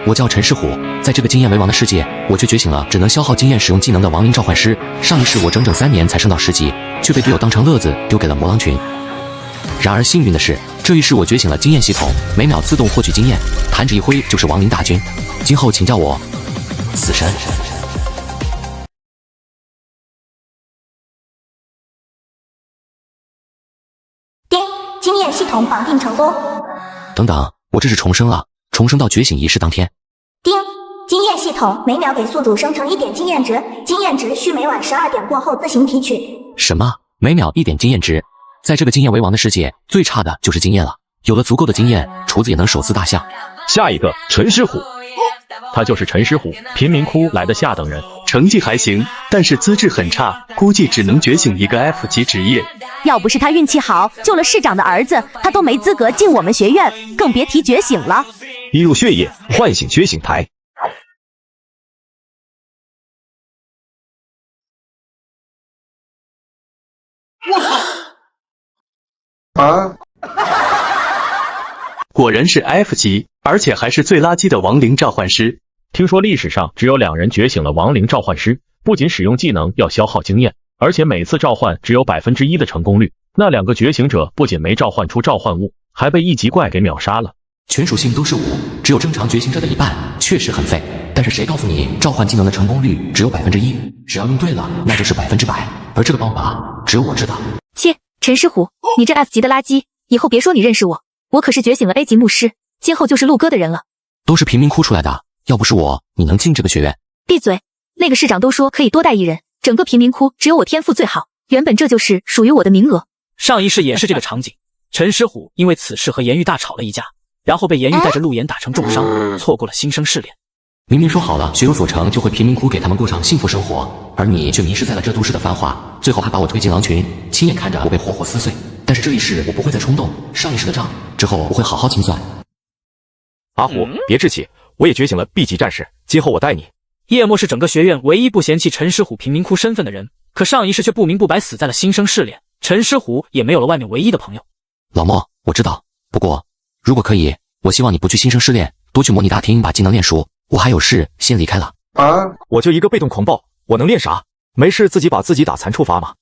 我叫陈世虎，在这个经验为王的世界，我却觉醒了只能消耗经验使用技能的亡灵召唤师。上一世我整整3年才升到10级，却被队友当成乐子丢给了魔狼群。然而幸运的是，这一世我觉醒了经验系统，每秒自动获取经验，弹指一挥就是亡灵大军。今后请叫我死神。叮，经验系统绑定成功。等等，我这是重生了，重生到觉醒仪式当天。叮，经验系统每秒给宿主生成1点经验值，经验值需每晚12点过后自行提取。什么？每秒1点经验值？在这个经验为王的世界，最差的就是经验了。有了足够的经验，厨子也能手撕大象。下一个陈师虎，他就是陈师虎，贫民窟来的下等人，成绩还行，但是资质很差，估计只能觉醒一个 F 级职业。要不是他运气好，救了市长的儿子，他都没资格进我们学院，更别提觉醒了。滴入血液，唤醒觉醒台。果然是 F 级，而且还是最垃圾的亡灵召唤师。听说历史上只有2人觉醒了亡灵召唤师，不仅使用技能要消耗经验，而且每次召唤只有1%的成功率。那2个觉醒者不仅没召唤出召唤物，还被1级怪给秒杀了。全属性都是5，只有正常觉醒者的一半，确实很废。但是谁告诉你召唤技能的成功率只有1%？只要用对了，那就是100%。而这个方法只有我知道。切，陈师虎，你这 F 级的垃圾，以后别说你认识我，我可是觉醒了 A 级牧师，今后就是陆哥的人了。都是贫民窟出来的，要不是我，你能进这个学院？闭嘴！那个市长都说可以多带1人，整个贫民窟只有我天赋最好，原本这就是属于我的名额。上一世也是这个场景，陈师虎因为此事和颜玉大吵了一架，然后被颜玉带着陆岩打成重伤，错过了新生试炼。明明说好了学有所成就会贫民窟给他们过上幸福生活，而你却迷失在了这都市的繁华，最后还把我推进狼群，亲眼看着我被活活撕碎。但是这一世我不会再冲动，上一世的账之后我会好好清算。阿虎，别置气，我也觉醒了 B 级战士，今后我带你。叶墨是整个学院唯一不嫌弃陈师虎贫民窟身份的人，可上一世却不明不白死在了新生试炼，陈师虎也没有了外面唯一的朋友。老莫，我知道，不过如果可以，我希望你不去新生试炼，多去模拟大厅把技能练熟。我还有事先离开了。我就一个被动狂暴，我能练啥？没事自己把自己打残处罚嘛。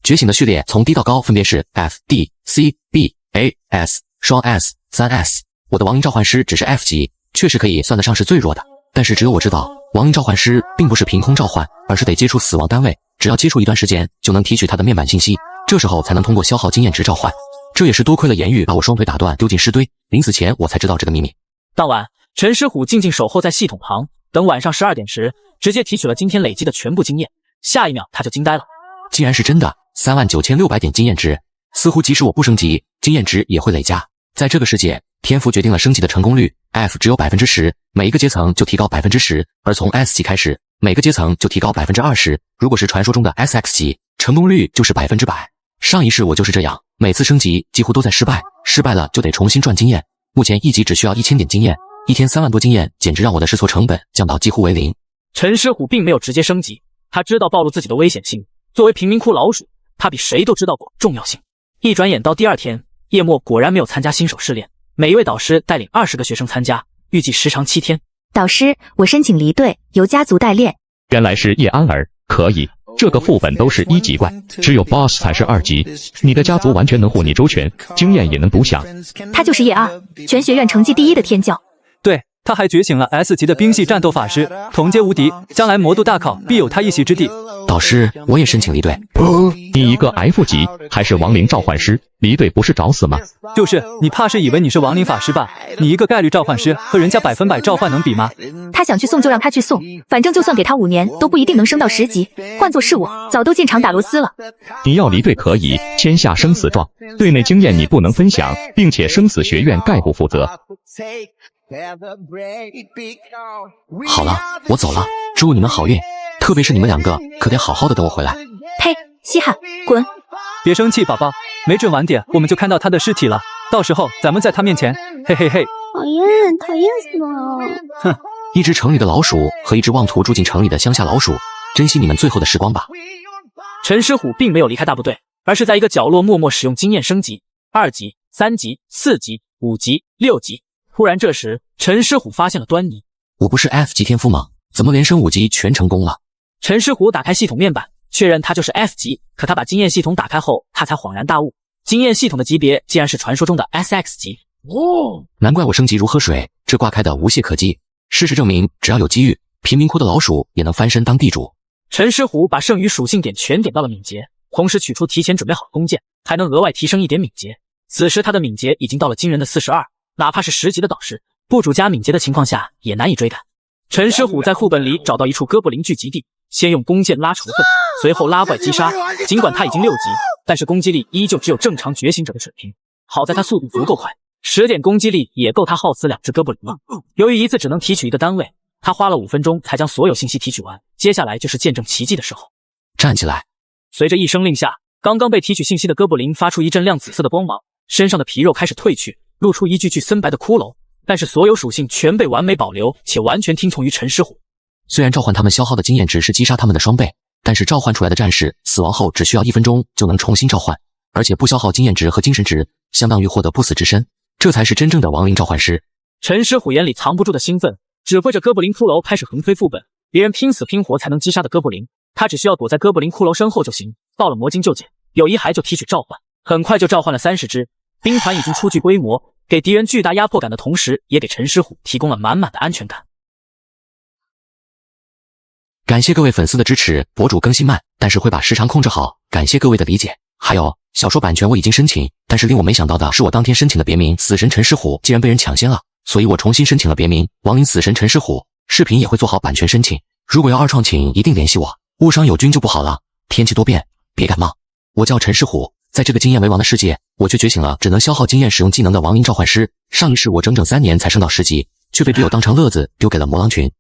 觉醒的序列从低到高分别是 F D C B A S 双 S 3 S。我的亡灵召唤师只是 F 级，确实可以算得上是最弱的。但是只有我知道，亡灵召唤师并不是凭空召唤，而是得接触死亡单位，只要接触一段时间就能提取他的面板信息，这时候才能通过消耗经验值召唤。这也是多亏了颜玉把我双腿打断丢进尸堆，临死前我才知道这个秘密。当晚，陈师虎静静守候在系统旁，等晚上12点时，直接提取了今天累积的全部经验。下一秒他就惊呆了，竟然是真的！39600点经验值，似乎即使我不升级，经验值也会累加。在这个世界，天赋决定了升级的成功率 ，F 只有10%，每一个阶层就提高10%，而从 S 级开始，每个阶层就提高20%。如果是传说中的 SX 级，成功率就是100%。上一世我就是这样，每次升级几乎都在失败，失败了就得重新赚经验。目前1级只需要1000点经验，一天3万多经验，简直让我的试错成本降到几乎为0。陈师虎并没有直接升级，他知道暴露自己的危险性。作为贫民窟老鼠，他比谁都知道过重要性。一转眼到第2天，叶墨果然没有参加新手试炼，每一位导师带领20个学生参加，预计时长7天。导师，我申请离队，由家族代练。原来是叶安儿，可以。这个副本都是1级怪，只有 BOSS 才是2级。你的家族完全能护你周全，经验也能独享。他就是叶二，全学院成绩第1的天骄。对，他还觉醒了 S 级的冰系战斗法师，同阶无敌，将来魔都大考必有他一席之地。导师，我也申请离队。你一个 F 级还是亡灵召唤师，离队不是找死吗？就是，你怕是以为你是亡灵法师吧？你一个概率召唤师和人家100%召唤能比吗？他想去送就让他去送，反正就算给他5年都不一定能升到10级。换作是我，早都进场打螺丝了。你要离队可以签下生死状，队内经验你不能分享，并且生死学院概不负责。好了，我走了，祝你们好运，特别是你们2个，可得好好的等我回来。呸！稀罕，滚！别生气，宝宝，没准晚点我们就看到他的尸体了，到时候咱们在他面前，嘿嘿嘿。讨厌死了！哼，一只城里的老鼠和一只妄图住进城里的乡下老鼠，珍惜你们最后的时光吧。陈师虎并没有离开大部队，而是在一个角落默默使用经验升级，2级、3级、4级、5级、6级。突然这时，陈师虎发现了端倪。我不是 F 级天赋吗？怎么连升5级全成功了？陈师虎打开系统面板，确认他就是 F 级，可他把经验系统打开后，他才恍然大悟，经验系统的级别竟然是传说中的 SX 级。难怪我升级如喝水，这挂开的无懈可击。事实证明，只要有机遇，贫民窟的老鼠也能翻身当地主。陈师虎把剩余属性点全点到了敏捷，同时取出提前准备好的弓箭，还能额外提升1点敏捷。此时他的敏捷已经到了惊人的42，哪怕是10级的导师，不主加敏捷的情况下也难以追赶。陈师虎在副本里找到一处哥布林聚集地，先用弓箭拉仇恨，随后拉怪击杀。尽管他已经6级，但是攻击力依旧只有正常觉醒者的水平。好在他速度足够快，10点攻击力也够他耗死2只哥布林了。由于一次只能提取1个单位，他花了5分钟才将所有信息提取完。接下来就是见证奇迹的时候。站起来！随着一声令下，刚刚被提取信息的哥布林发出一阵亮紫色的光芒，身上的皮肉开始褪去，露出一具具森白的骷髅。但是所有属性全被完美保留，且完全听从于陈师虎。虽然召唤他们消耗的经验值是击杀他们的双倍，但是召唤出来的战士死亡后只需要1分钟就能重新召唤，而且不消耗经验值和精神值，相当于获得不死之身，这才是真正的亡灵召唤师。陈师虎眼里藏不住的兴奋，指挥着哥布林骷髅开始横飞副本。别人拼死拼活才能击杀的哥布林，他只需要躲在哥布林骷髅身后就行。到了魔晶就解，有一还就提取召唤，很快就召唤了30只。兵团已经初具规模，给敌人巨大压迫感的同时，也给陈师虎提供了满满的安全感。感谢各位粉丝的支持，博主更新慢，但是会把时长控制好，感谢各位的理解。还有，小说版权我已经申请，但是令我没想到的是，我当天申请的别名死神陈师虎竟然被人抢先了，所以我重新申请了别名亡灵死神陈师虎，视频也会做好版权申请。如果要二创请一定联系我，误伤友军就不好了。天气多变，别感冒。我叫陈师虎，在这个经验为王的世界，我却觉醒了只能消耗经验使用技能的亡灵召唤师。上一世我整整3年才升到10级，却被队友当成乐子丢给了魔狼群。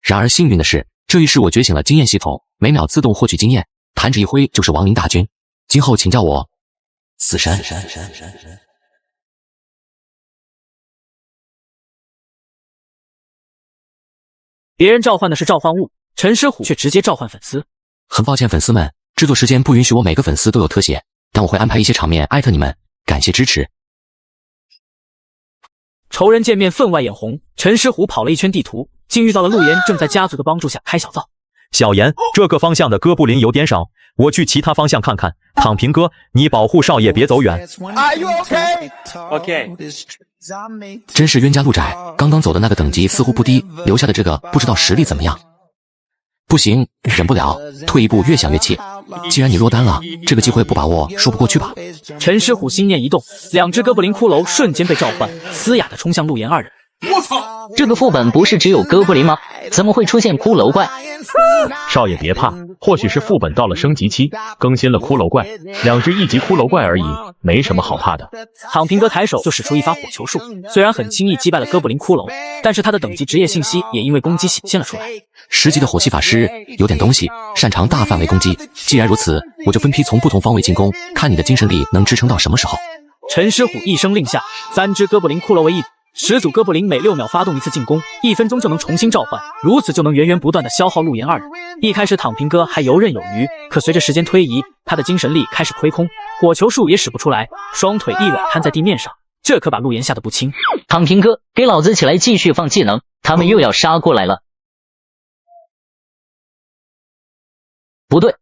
然而幸运的是，这一世我觉醒了经验系统，每秒自动获取经验，弹指一挥就是亡灵大军。今后请叫我死神。别人召唤的是召唤物，陈师虎却直接召唤粉丝。很抱歉粉丝们，制作时间不允许我每个粉丝都有特写，但我会安排一些场面艾特你们，感谢支持。仇人见面分外眼红，陈师虎跑了一圈地图，竟遇到了陆岩正在家族的帮助下开小灶。小严，这个方向的哥布林有点少，我去其他方向看看。躺平哥，你保护少爷别走远。OK。真是冤家路窄，刚刚走的那个等级似乎不低，留下的这个不知道实力怎么样。不行，忍不了，退一步越想越气。既然你落单了，这个机会不把握说不过去吧。陈师虎心念一动，2只哥布林骷髅瞬间被召唤，嘶哑的冲向陆岩2人。我操！这个副本不是只有哥布林吗？怎么会出现骷髅怪？少爷别怕，或许是副本到了升级期，更新了骷髅怪，2只1级骷髅怪而已，没什么好怕的。躺平哥抬手就使出一发火球术，虽然很轻易击败了哥布林骷髅，但是他的等级职业信息也因为攻击显现了出来。10级的火系法师有点东西，擅长大范围攻击。既然如此，我就分批从不同方位进攻，看你的精神力能支撑到什么时候。陈师虎一声令下，3只哥布林骷髅为一组，10组哥布林每6秒发动一次进攻，1分钟就能重新召唤，如此就能源源不断的消耗陆岩2人。一开始躺平哥还游刃有余，可随着时间推移，他的精神力开始亏空，火球术也使不出来，双腿一软瘫在地面上，这可把陆岩吓得不轻。躺平哥，给老子起来继续放技能，他们又要杀过来了。不对，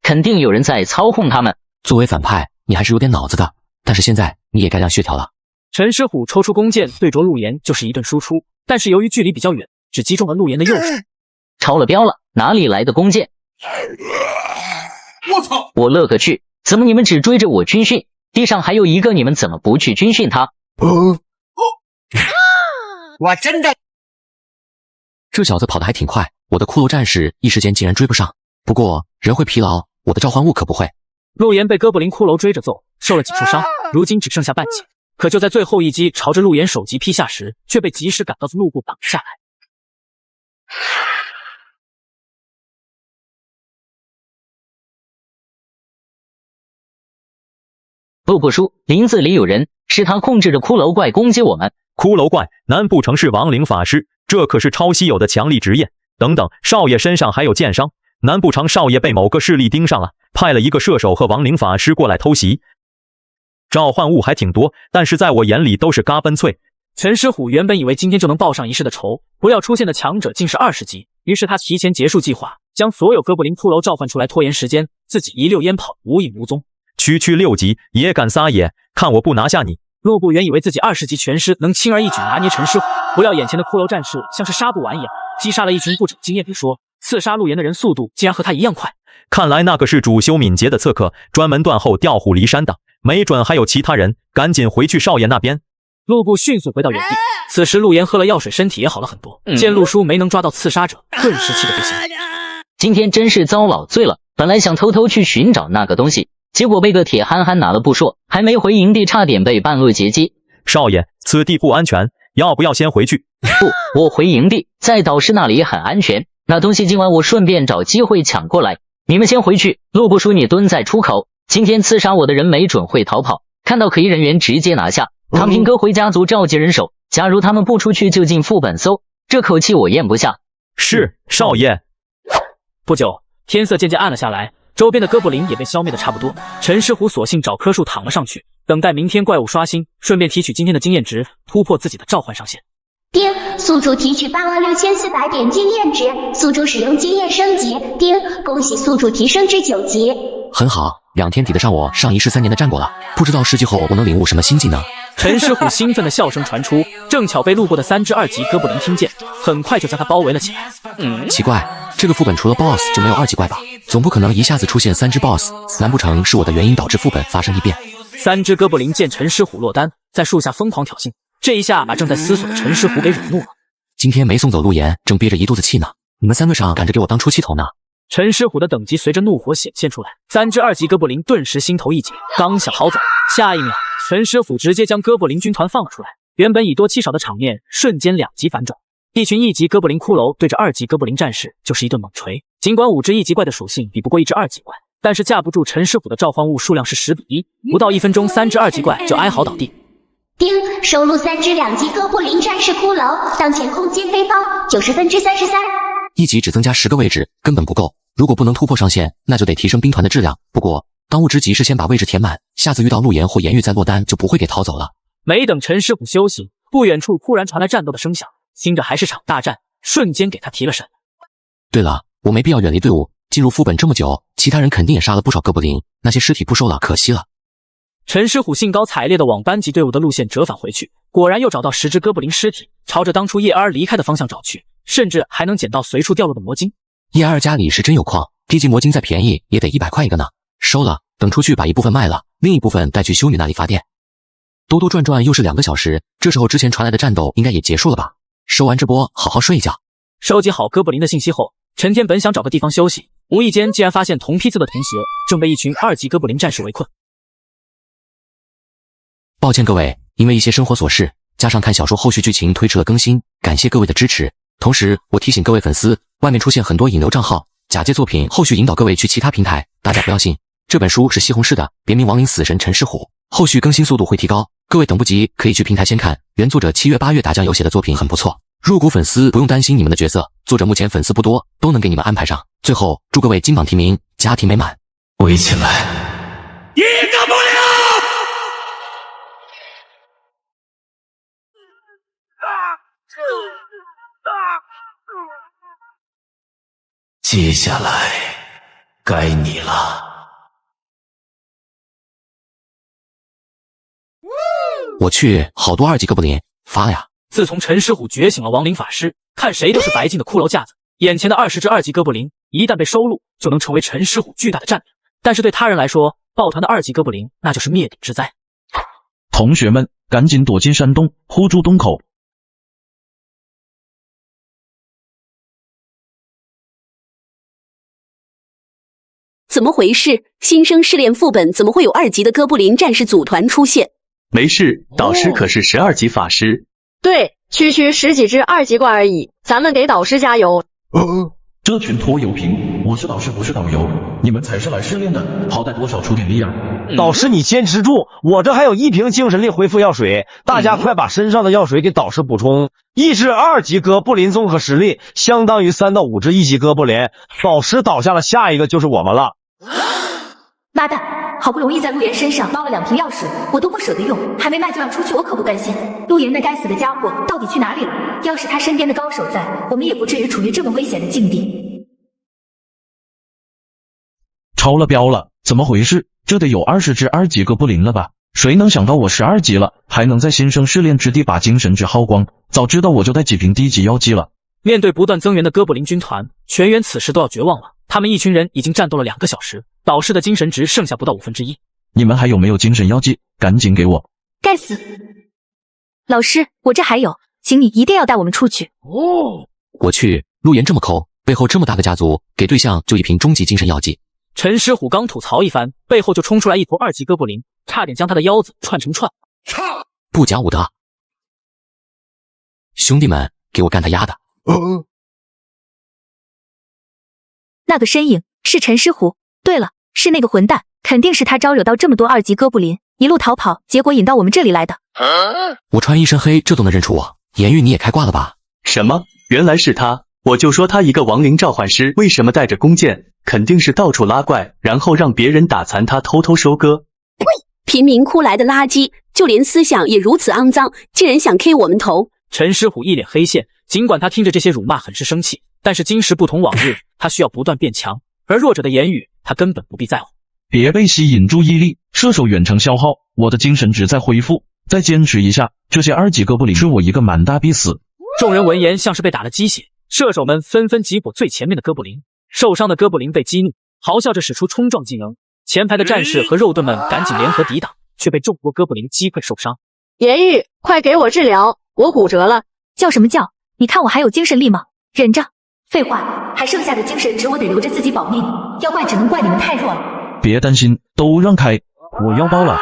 肯定有人在操控他们。作为反派，你还是有点脑子的，但是现在你也该亮血条了。陈师虎抽出弓箭对着陆岩就是一顿输出，但是由于距离比较远，只击中了陆岩的右手。超了标了，哪里来的弓箭？我操！我勒个去！怎么你们只追着我军训？地上还有一个，你们怎么不去军训他？我真的……这小子跑得还挺快，我的骷髅战士一时间竟然追不上。不过人会疲劳，我的召唤物可不会。陆岩被哥布林骷髅追着揍，受了几处伤，如今只剩下半血。可就在最后一击朝着陆岩首级劈下时，却被及时赶到的路布挡下来。不输，林子里有人，是他控制着骷髅怪攻击我们。骷髅怪，难不成是亡灵法师？这可是超稀有的强力职业。等等，少爷身上还有剑伤，难不成少爷被某个势力盯上了，派了一个射手和亡灵法师过来偷袭？召唤物还挺多，但是在我眼里都是嘎嘣脆。陈师虎原本以为今天就能报上一世的仇，不料出现的强者竟是20级，于是他提前结束计划，将所有哥布林骷髅召唤出来拖延时间，自己一溜烟跑，无影无踪。区6级也敢撒野，看我不拿下你！洛布原以为自己20级全尸能轻而易举拿捏陈师虎，不料眼前的骷髅战士像是杀不完一样，击杀了一群不整经验别说，刺杀陆岩的人速度竟然和他一样快。看来那个是主修敏捷的刺客，专门断后调虎离山的，没准还有其他人，赶紧回去少爷那边。陆布迅速回到原地，此时陆岩喝了药水，身体也好了很多。见陆叔没能抓到刺杀者，顿时气得不行。今天真是遭老罪了，本来想偷偷去寻找那个东西，结果被个铁憨憨拿了不说，还没回营地差点被半路截击。少爷，此地不安全，要不要先回去？不，我回营地，在导师那里很安全，那东西今晚我顺便找机会抢过来，你们先回去。陆布叔你蹲在出口，今天刺杀我的人没准会逃跑，看到可疑人员直接拿下。唐平哥回家族召集人手，假如他们不出去就进副本搜，这口气我咽不下。是，少爷。不久，天色渐渐暗了下来，周边的哥布林也被消灭的差不多。陈师虎索性找棵树躺了上去，等待明天怪物刷新，顺便提取今天的经验值，突破自己的召唤上限。丁，宿主提取86400点经验值，宿主使用经验升级。丁，恭喜宿主提升至9级。很好，2天抵得上我上一世3年的战果了。不知道世纪后我能领悟什么新技能？陈师虎兴奋的笑声传出，正巧被路过的3只2级哥布林听见，很快就将他包围了起来。奇怪，这个副本除了 BOSS 就没有2级怪吧？总不可能一下子出现3只 BOSS， 难不成是我的原因导致副本发生异变？3只哥布林见陈师虎落单，在树下疯狂挑衅，这一下把正在思索的陈师虎给惹怒了。今天没送走陆岩，正憋着一肚子气呢，你们3个上赶着给我当出气筒呢。陈师虎的等级随着怒火显现出来，3只2级哥布林顿时心头一紧，刚想逃走，下一秒陈师虎直接将哥布林军团放了出来，原本以多欺少的场面瞬间2级反转，一群1级哥布林骷髅对着2级哥布林战士就是一顿猛锤。尽管5只1级怪的属性比不过1只2级怪，但是架不住陈师虎的召唤物数量是10比1，不到1分钟3只2级怪就哀嚎倒地。丁，收录3只2级哥布林战士骷髅，当前空间飞方90%33%。1级只增加10个位置，根本不够。如果不能突破上限，那就得提升兵团的质量。不过，当务之急是先把位置填满，下次遇到陆岩或严玉再落单，就不会给逃走了。没等陈师虎休息，不远处突然传来战斗的声响，听着还是场大战，瞬间给他提了神。对了，我没必要远离队伍，进入副本这么久，其他人肯定也杀了不少哥布林，那些尸体不收了，可惜了。陈师虎兴高采烈地往班级队伍的路线折返回去，果然又找到10只哥布林尸体，朝着当初叶儿离开的方向找去，甚至还能捡到随处掉落的魔晶。叶儿家里是真有矿，低级魔晶再便宜也得100块一个呢。收了，等出去把一部分卖了，另一部分带去修女那里发电。兜兜转转又是2个小时，这时候之前传来的战斗应该也结束了吧？收完这波，好好睡一觉。收集好哥布林的信息后，陈天本想找个地方休息，无意间竟然发现同批次的同学正被一群2级哥布林战士围困。抱歉各位，因为一些生活琐事，加上看小说后续剧情推迟了更新，感谢各位的支持。同时我提醒各位粉丝，外面出现很多引流账号，假借作品后续引导各位去其他平台，大家不要信。这本书是西红柿的，别名亡灵死神陈师虎，后续更新速度会提高，各位等不及可以去平台先看。原作者7月8月打酱油写的作品很不错，入股粉丝不用担心你们的角色，作者目前粉丝不多，都能给你们安排上。最后祝各位金榜题名，家庭美满。围起来，一个不留。接下来该你了。我去，好多2级哥布林，发了呀！自从陈师虎觉醒了亡灵法师，看谁都是白金的骷髅架子。眼前的20只2级哥布林，一旦被收录，就能成为陈师虎巨大的战力。但是对他人来说，抱团的2级哥布林那就是灭顶之灾。同学们，赶紧躲进山洞，呼住洞口。怎么回事？新生试炼副本怎么会有2级的哥布林战士组团出现？没事，导师可是12级法师。对，区10几只2级怪而已，咱们给导师加油。这群拖油瓶，我是导师不是导游，你们才是来试炼的，好歹多少出点力啊！导师你坚持住，我这还有1瓶精神力恢复药水，大家快把身上的药水给导师补充。1只2级哥布林综合实力相当于3到5只1级哥布林，导师倒下了，下一个就是我们了。妈的，好不容易在陆岩身上捞了2瓶药水，我都不舍得用，还没卖就让出去，我可不甘心。陆岩那该死的家伙到底去哪里了？要是他身边的高手在，我们也不至于处于这么危险的境地。超了标了，怎么回事？这得有20只2级哥布林了吧？谁能想到我12级了，还能在新生试炼之地把精神值耗光？早知道我就带几瓶低级药剂了。面对不断增援的哥布林军团，全员此时都要绝望了。他们一群人已经战斗了2个小时，导师的精神值剩下不到1/5。你们还有没有精神药剂？赶紧给我！该死！老师，我这还有，请你一定要带我们出去。我去，陆岩这么抠，背后这么大个家族，给对象就1瓶终极精神药剂。陈师虎刚吐槽一番，背后就冲出来一头2级哥布林，差点将他的腰子串成串。不讲武德！兄弟们，给我干他丫的！那个身影是陈师虎。对了，是那个混蛋，肯定是他招惹到这么多2级哥布林，一路逃跑，结果引到我们这里来的。我穿一身黑，这都能认出我？颜玉你也开挂了吧？什么？原来是他！我就说他一个亡灵召唤师，为什么带着弓箭？肯定是到处拉怪，然后让别人打残他，偷偷收割。贫民窟来的垃圾，就连思想也如此肮脏，竟然想 K 我们头！陈师虎一脸黑线，尽管他听着这些辱骂很是生气，但是今时不同往日，他需要不断变强，而弱者的言语他根本不必在乎。别被吸引注意力，射手远程消耗，我的精神值在恢复，再坚持一下，这些2级哥布林是我一个满大必死。众人闻言像是被打了鸡血，射手们纷纷击破最前面的哥布林，受伤的哥布林被激怒，咆哮着使出冲撞技能。前排的战士和肉盾们赶紧联合抵挡，却被众多哥布林击溃受伤。言语，快给我治疗，我骨折了。叫什么叫？你看我还有精神力吗？忍着。废话，还剩下的精神值我得留着自己保命，要怪只能怪你们太弱了。别担心，都让开，我要爆了！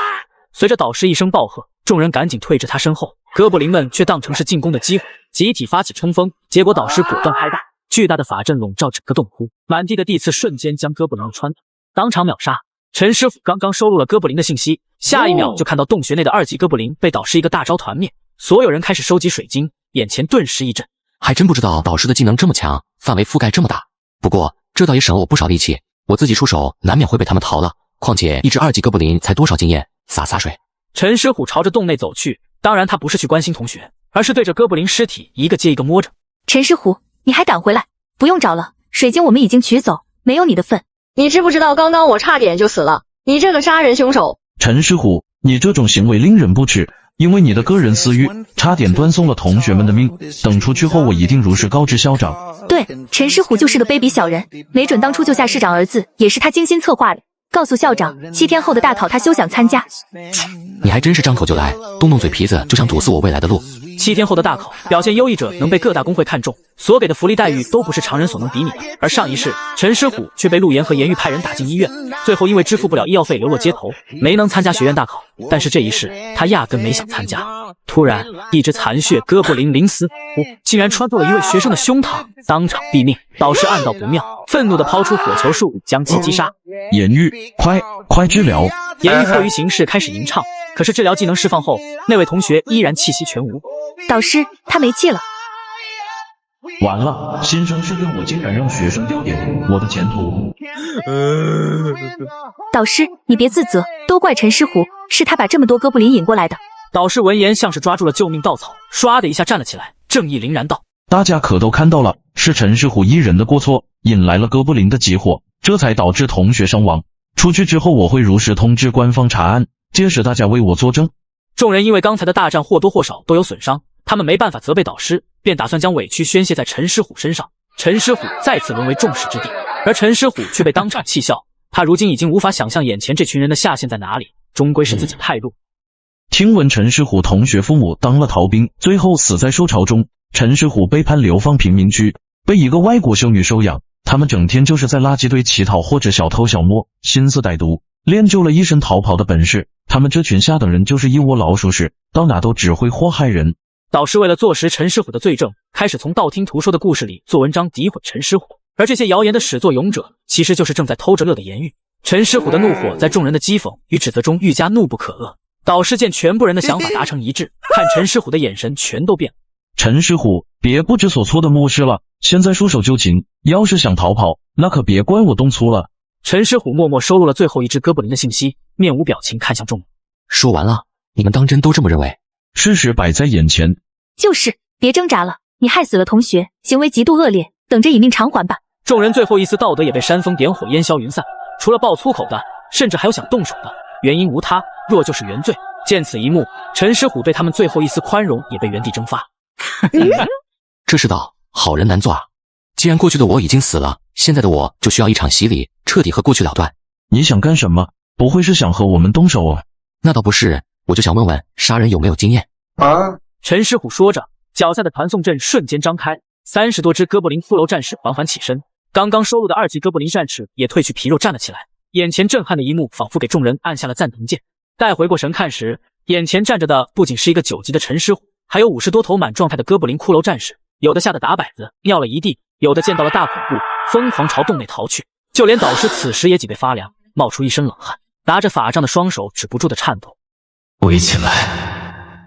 随着导师一声暴喝，众人赶紧退至他身后，哥布林们却当成是进攻的机会，集体发起冲锋。结果导师果断开大，巨大的法阵笼罩整个洞窟，满地的地刺瞬间将哥布林穿透，当场秒杀。陈师傅刚刚收录了哥布林的信息，下一秒就看到洞穴内的2级哥布林被导师一个大招团灭，所有人开始收集水晶，眼前顿时一震。还真不知道导师的技能这么强，范围覆盖这么大。不过这倒也省了我不少力气，我自己出手难免会被他们逃了。况且一只2级哥布林才多少经验，洒洒水。陈师虎朝着洞内走去，当然他不是去关心同学，而是对着哥布林尸体一个接一个摸着。陈师虎，你还敢回来？不用找了，水晶我们已经取走，没有你的份。你知不知道刚刚我差点就死了？你这个杀人凶手！陈师虎，你这种行为令人不齿，因为你的个人私欲，差点断送了同学们的命。等出去后，我一定如实告知校长。对，陈师虎就是个卑鄙小人，没准当初救下市长儿子也是他精心策划的。告诉校长，7天后的大考他休想参加。你还真是张口就来，动动嘴皮子就想堵死我未来的路。7天后的大考，表现优异者能被各大工会看中，所给的福利待遇都不是常人所能比拟的。而上一世，陈师虎却被陆岩和严玉派人打进医院，最后因为支付不了医药费流落街头，没能参加学院大考。但是这一世，他压根没想参加。突然，一只残血哥布林林斯竟然穿透了一位学生的胸膛，当场毙命。导师暗道不妙，愤怒地抛出火球术将其击杀。严玉，快治疗！严玉迫于形势开始吟唱，可是治疗技能释放后，那位同学依然气息全无。导师，他没气了。完了，新生试炼我竟然让学生掉点，我的前途。导师，你别自责，都怪陈师虎，是他把这么多哥布林引过来的。导师闻言像是抓住了救命稻草，唰的一下站了起来，正义凛然道：大家可都看到了，是陈师虎一人的过错，引来了哥布林的集火，这才导致同学伤亡。出去之后我会如实通知官方查案，届时大家为我作证。众人因为刚才的大战或多或少都有损伤，他们没办法责备导师，便打算将委屈宣泄在陈师虎身上。陈师虎再次沦为众矢之的，而陈师虎却被当场气笑。他如今已经无法想象眼前这群人的下限在哪里，终归是自己太弱。听闻陈师虎同学父母当了逃兵，最后死在受潮中，陈师虎被判流放贫民区，被一个外国修女收养。他们整天就是在垃圾堆乞讨或者小偷小摸，心思歹毒，练就了一身逃跑的本事。他们这群下等人就是一窝老鼠屎，到哪都只会祸害人。导师为了坐实陈师虎的罪证，开始从道听途说的故事里做文章诋毁陈师虎，而这些谣言的始作俑者其实就是正在偷着乐的严狱。陈师虎的怒火在众人的讥讽与指责中愈加怒不可遏。导师见全部人的想法达成一致，看陈师虎的眼神全都变了。陈师虎，别不知所措的漠视了，现在束手就擒，要是想逃跑，那可别怪我动粗了。陈师虎默默收录了最后一只哥布林的信息，面无表情看向众人。说完了，你们当真都这么认为？事实摆在眼前，就是，别挣扎了，你害死了同学，行为极度恶劣，等着以命偿还吧。众人最后一丝道德也被煽风点火，烟消云散。除了爆粗口的，甚至还有想动手的，原因无他，若就是原罪。见此一幕，陈师虎对他们最后一丝宽容也被原地蒸发。这世道，好人难做啊！既然过去的我已经死了，现在的我就需要一场洗礼，彻底和过去了断。你想干什么？不会是想和我们动手啊？那倒不是，我就想问问杀人有没有经验啊？陈师虎说着，脚下的传送阵瞬间张开，30多只哥布林骷髅战士缓缓起身，刚刚收录的2级哥布林战士也褪去皮肉站了起来。眼前震撼的一幕仿佛给众人按下了暂停键。待回过神看时，眼前站着的不仅是一个9级的陈师虎，还有50多头满状态的哥布林骷髅战士，有的吓得打摆子尿了一地，有的见到了大恐怖疯狂朝洞内逃去。就连导师此时也脊背发凉，冒出一身冷汗，拿着法杖的双手止不住的颤抖。围起来，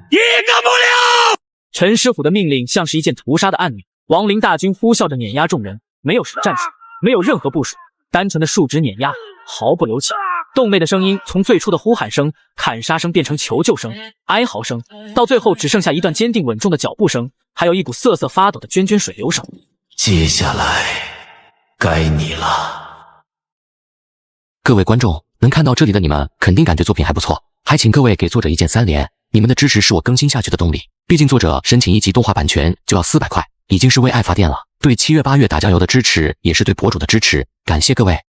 一个不留！陈师虎的命令像是一件屠杀的按钮，亡灵大军呼啸着碾压众人，没有什么战术，没有任何部署，单纯的竖直碾压，毫不留情。洞内的声音从最初的呼喊声、砍杀声变成求救声、哀嚎声，到最后只剩下一段坚定稳重的脚步声，还有一股瑟瑟发抖的涓涓水流声。接下来该你了。各位观众，能看到这里的你们肯定感觉作品还不错，还请各位给作者一键3连，你们的支持是我更新下去的动力。毕竟作者申请1级动画版权就要400块，已经是为爱发电了。对7月8月打酱油的支持也是对博主的支持，感谢各位。